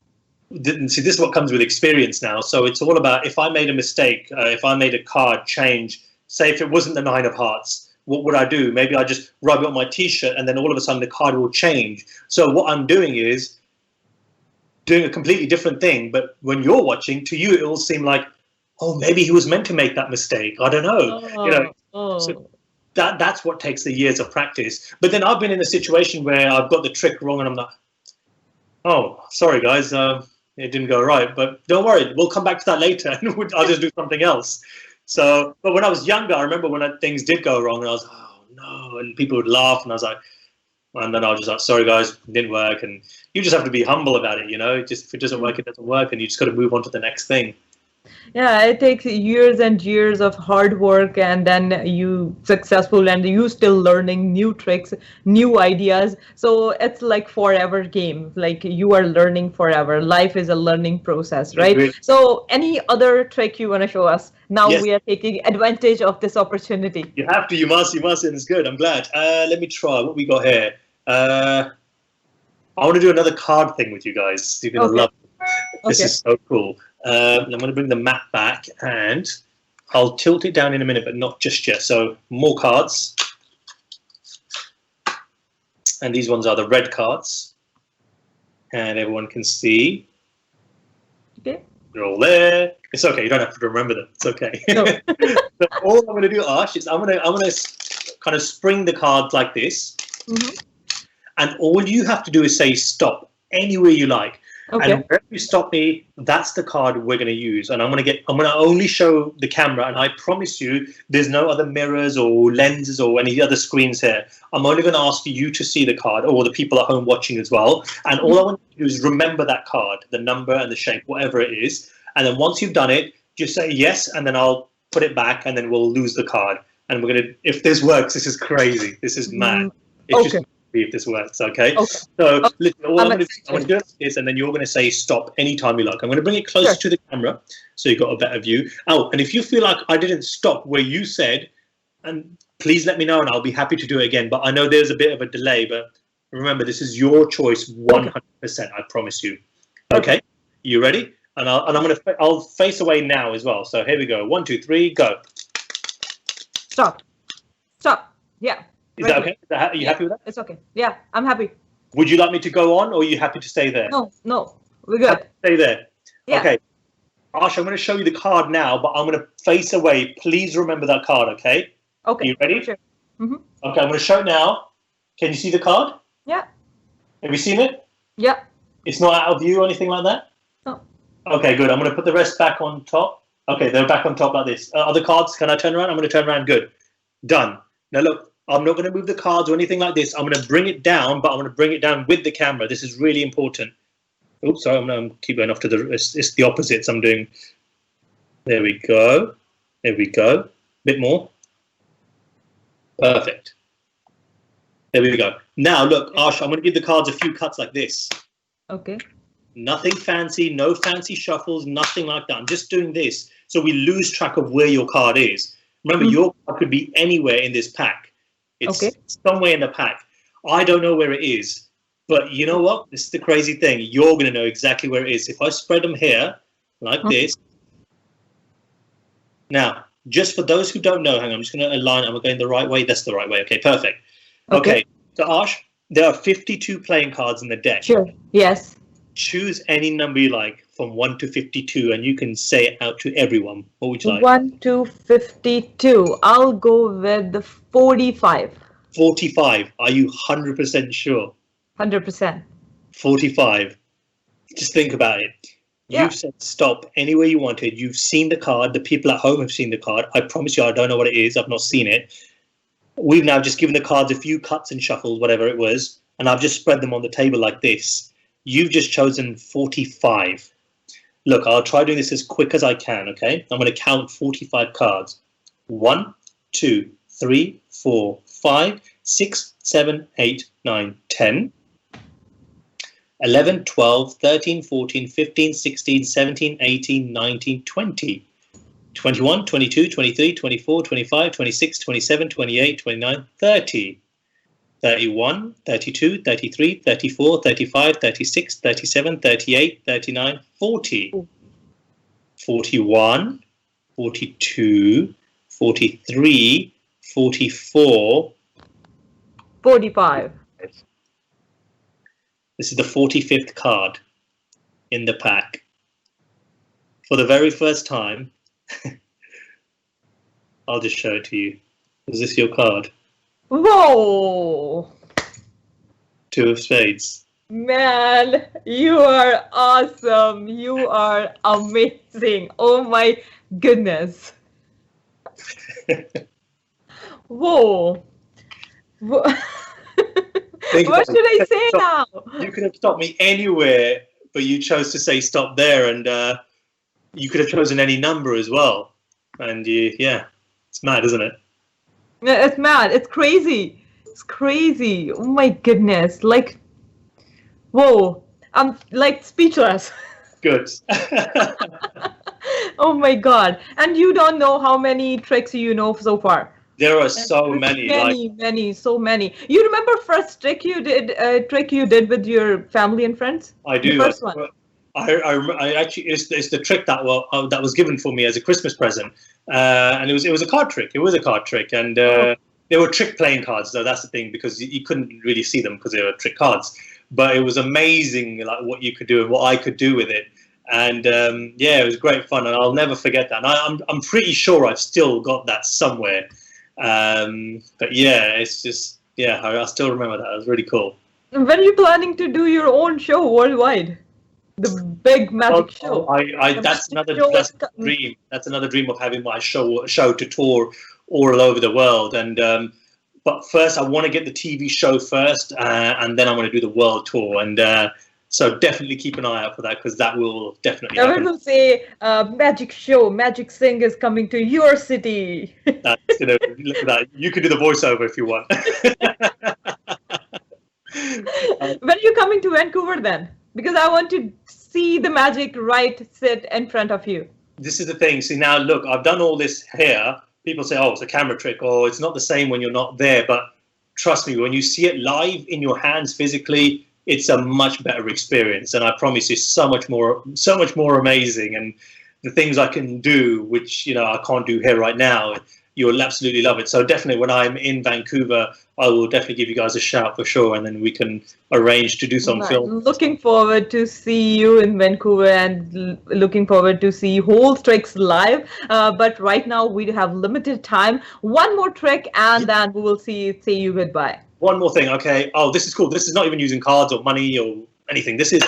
See, this is what comes with experience now. So it's all about, if I made a mistake, if I made a card change, say if it wasn't the 9 of hearts, what would I do? Maybe I just rub it on my t-shirt and then all of a sudden the card will change. So what I'm doing is doing a completely different thing. But when you're watching, to you, it will seem like, oh, maybe he was meant to make that mistake. I don't know. So that's what takes the years of practice. But then I've been in a situation where I've got the trick wrong and I'm like, oh, sorry, guys, it didn't go right. But don't worry, we'll come back to that later and I'll just do something else. So, but when I was younger, I remember when things did go wrong and I was, oh, no, and people would laugh and I was like, and then I was just like, sorry, guys, it didn't work. And you just have to be humble about it, you know, just if it doesn't work, it doesn't work. And you just got to move on to the next thing. Yeah, it takes years and years of hard work, and then you successful, and you still learning new tricks, new ideas. So it's like forever game. Like you are learning forever. Life is a learning process, right? Really? So any other trick you want to show us? Now Yes. we are taking advantage of this opportunity. You have to, you must, and it's good. I'm glad. Let me try. What we got here? I want to do another card thing with you guys. You're going to love it. This is so cool. I'm going to bring the map back and I'll tilt it down in a minute, but not just yet. So more cards. And these ones are the red cards. and everyone can see. Okay. They're all there. It's okay. You don't have to remember them. It's okay. No. So all I'm going to do, Ash, is I'm going to kind of spring the cards like this, and all you have to do is say stop anywhere you like. Okay. And wherever you stop me, that's the card we're going to use. And I'm going to only show the camera, and I promise you, there's no other mirrors or lenses or any other screens here. I'm only going to ask you to see the card, or the people at home watching as well. And all I want you to do is remember that card, the number and the shape, whatever it is. And then once you've done it, just say yes, and then I'll put it back, and then we'll lose the card. And we're going to, if this works, this is crazy. This is mad. It's just if this works, okay? So listen, all I'm going to do is, and then you're going to say stop anytime you like. I'm going to bring it close to the camera so you've got a better view. Oh, and if you feel like I didn't stop where you said, and please let me know, and I'll be happy to do it again. But I know there's a bit of a delay, but remember, this is your choice 100%, I promise you. Okay? You ready? And I'll face away now as well. So here we go. 1, 2, 3, go. Stop. Yeah. Is that okay? Are you happy with that? It's okay. Yeah, I'm happy. Would you like me to go on, or are you happy to stay there? No, we're good. Stay there. Yeah. Okay. Ash, I'm going to show you the card now, but I'm going to face away. Please remember that card, okay? Okay. Are you ready? Sure. Okay, I'm going to show it now. Can you see the card? Yeah. Have you seen it? Yeah. It's not out of view or anything like that? No. Okay, good. I'm going to put the rest back on top. Okay, they're back on top like this. Other cards, can I turn around? I'm going to turn around. Good. Done. Now look. I'm not going to move the cards or anything like this. I'm going to bring it down, but I'm going to bring it down with the camera. This is really important. Oops, sorry, I'm going to keep going off to the... It's the opposites I'm doing. There we go. There we go. Bit more. Perfect. There we go. Now, look, Ash, I'm going to give the cards a few cuts like this. Okay. Nothing fancy, no fancy shuffles, nothing like that. I'm just doing this so we lose track of where your card is. Remember, your card could be anywhere in this pack. It's somewhere in the pack. I don't know where it is, but you know what? This is the crazy thing. You're going to know exactly where it is. If I spread them here, like this. Now, just for those who don't know, hang on, I'm just going to align. Am I going the right way? That's the right way. Okay, perfect. Okay, so Ash, there are 52 playing cards in the deck. Sure, yes. Choose any number you like from 1 to 52, and you can say it out to everyone. What would you like? 1 to 52. I'll go with the 45. 45. Are you 100% sure? 100%. 45. Just think about it. Yeah. You've said stop anywhere you wanted. You've seen the card. The people at home have seen the card. I promise you, I don't know what it is. I've not seen it. We've now just given the cards a few cuts and shuffles, whatever it was, and I've just spread them on the table like this. You've just chosen 45. Look, I'll try doing this as quick as I can, okay? I'm going to count 45 cards. 1, 2, 3, 4, 5, 6, 7, 8, 9, 10, 11, 12, 13, 14, 15, 16, 17, 18, 19, 20, 21, 22, 23, 24, 25, 26, 27, 28, 29, 30. 31, 32, 33, 34, 35, 36, 37, 38, 39, 40. 41, 42, 43, 44. 45. This is the 45th card in the pack. For the very first time, I'll just show it to you. Is this your card? Whoa! 2 of spades. Man, you are awesome. You are amazing. Oh my goodness. Whoa. What should I say now? You could have stopped me anywhere, but you chose to say stop there, and you could have chosen any number as well. And yeah, it's mad, isn't it? Yeah, it's mad. It's crazy. It's crazy. Oh my goodness. Like, whoa. I'm like speechless. Good. Oh my God. And you don't know how many tricks you know so far. There are so many. So many. You remember first trick you did with your family and friends? I do. The first one. I actually, it's the trick that was given for me as a Christmas present, and it was a card trick. It was a card trick, and they were trick playing cards. Though that's the thing, because you couldn't really see them because they were trick cards. but it was amazing, like what you could do and what I could do with it. And yeah, it was great fun, and I'll never forget that. And I'm pretty sure I've still got that somewhere. But yeah, it's just, yeah, I still remember that. It was really cool. When are you planning to do your own show worldwide? The big magic show. That's another dream. That's another dream of having my show to tour all over the world. And but first, I want to get the TV show first, and then I want to do the world tour. And so definitely keep an eye out for that, because that will definitely happen. Everyone will say, magic show, Magic Singh is coming to your city. That's, you know, look at that. You can do the voiceover if you want. When are you coming to Vancouver then? Because I want to see the magic sit in front of you. This is the thing. See, now look, I've done all this here. People say, oh, it's a camera trick, or it's not the same when you're not there. But trust me, when you see it live in your hands physically, it's a much better experience. And I promise you, so much more amazing. And the things I can do, which, you know, I can't do here right now, you'll absolutely love it. So definitely when I'm in Vancouver, I will definitely give you guys a shout for sure, and then we can arrange to do some film. Looking forward to see you in Vancouver, and looking forward to see whole tricks live. But right now we have limited time. One more trick, and then we will say you goodbye. One more thing, okay? Oh, this is cool. This is not even using cards or money or anything. This is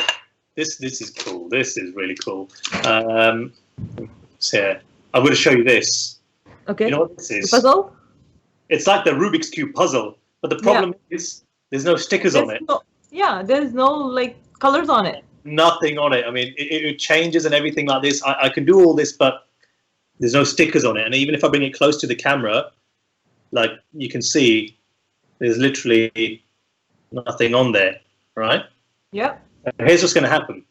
cool. This is really cool. So I'm going to show you this. Okay. You know what this is? The puzzle? It's like the Rubik's Cube puzzle, but the problem is there's no stickers on it. There's no like colors on it. Nothing on it. I mean, it changes and everything like this. I can do all this, but there's no stickers on it. And even if I bring it close to the camera, like you can see, there's literally nothing on there, right? Yeah. Here's what's going to happen.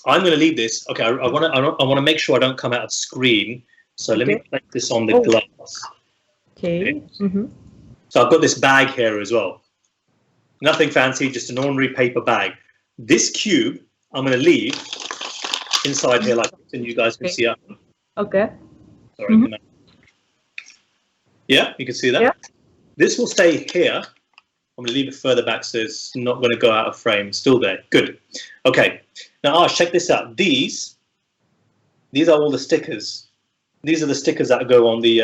I'm going to leave this. Okay, I want to make sure I don't come out of screen. So let me place this on the glass. Okay. Mm-hmm. So I've got this bag here as well. Nothing fancy, just an ordinary paper bag. This cube, I'm going to leave inside here like this, and you guys can see it. Okay. Sorry. Mm-hmm. Yeah, you can see that? Yeah. This will stay here. I'm going to leave it further back so it's not going to go out of frame. Still there. Good. Okay. Now, check this out. These are all the stickers. These are the stickers that go on the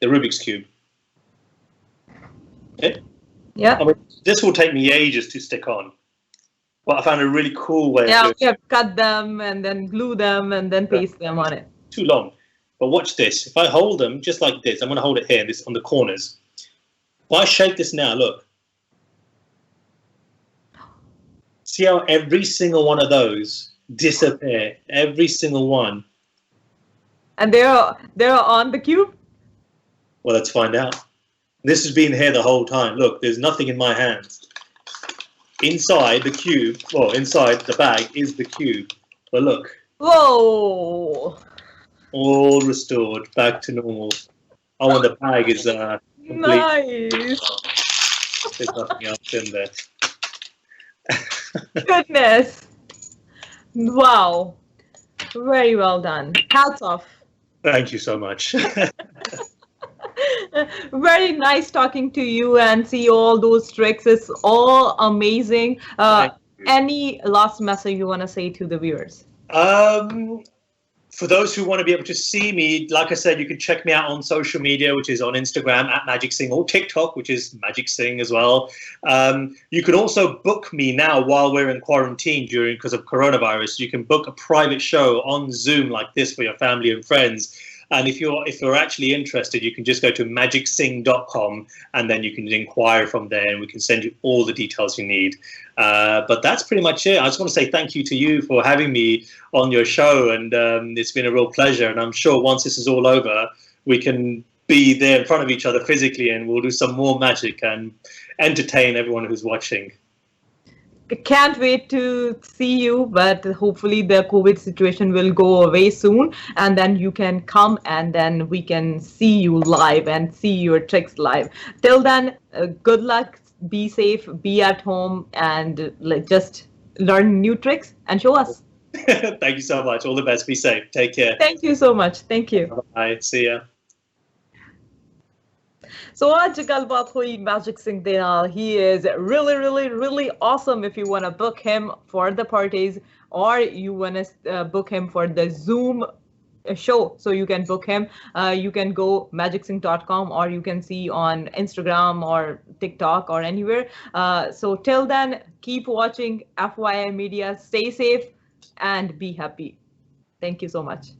Rubik's Cube. Okay? Yeah. I mean, this will take me ages to stick on. But I found a really cool way of doing it. You have to cut them and then glue them and then paste them on it. Too long. But watch this. If I hold them just like this, I'm going to hold it here, this on the corners. If I shake this now, look. See how every single one of those disappear? Every single one. And they're on the cube? Well, let's find out. This has been here the whole time. Look, there's nothing in my hands. Inside the cube, well, inside the bag is the cube. But look. Whoa! All restored, back to normal. Oh, and the bag is complete. Nice. There's nothing else in there. Goodness. Wow. Very well done. Hats off. Thank you so much. Very nice talking to you and see all those tricks. It's all amazing. Any last message you want to say to the viewers? For those who want to be able to see me, like I said, you can check me out on social media, which is on Instagram at Magic Singh, or TikTok, which is Magic Singh as well. You can also book me now while we're in quarantine because of coronavirus. You can book a private show on Zoom like this for your family and friends. And if you're actually interested, you can just go to magicsing.com and then you can inquire from there, and we can send you all the details you need. But that's pretty much it. I just want to say thank you to you for having me on your show, and it's been a real pleasure. And I'm sure once this is all over, we can be there in front of each other physically, and we'll do some more magic and entertain everyone who's watching. Can't wait to see you, but hopefully the COVID situation will go away soon, and then you can come and then we can see you live and see your tricks live. Till then, good luck, be safe, be at home, and just learn new tricks and show us. Thank you so much. All the best. Be safe. Take care. Thank you so much. Thank you. Bye. See ya. So आज गलबात हुई Magic Singh de naal. He is really awesome if you want to book him for the parties or you want to book him for the Zoom show, so you can book him. You can go magicsync.com or you can see on Instagram or TikTok or anywhere. So till then, keep watching FYI Media. Stay safe and be happy. Thank you so much.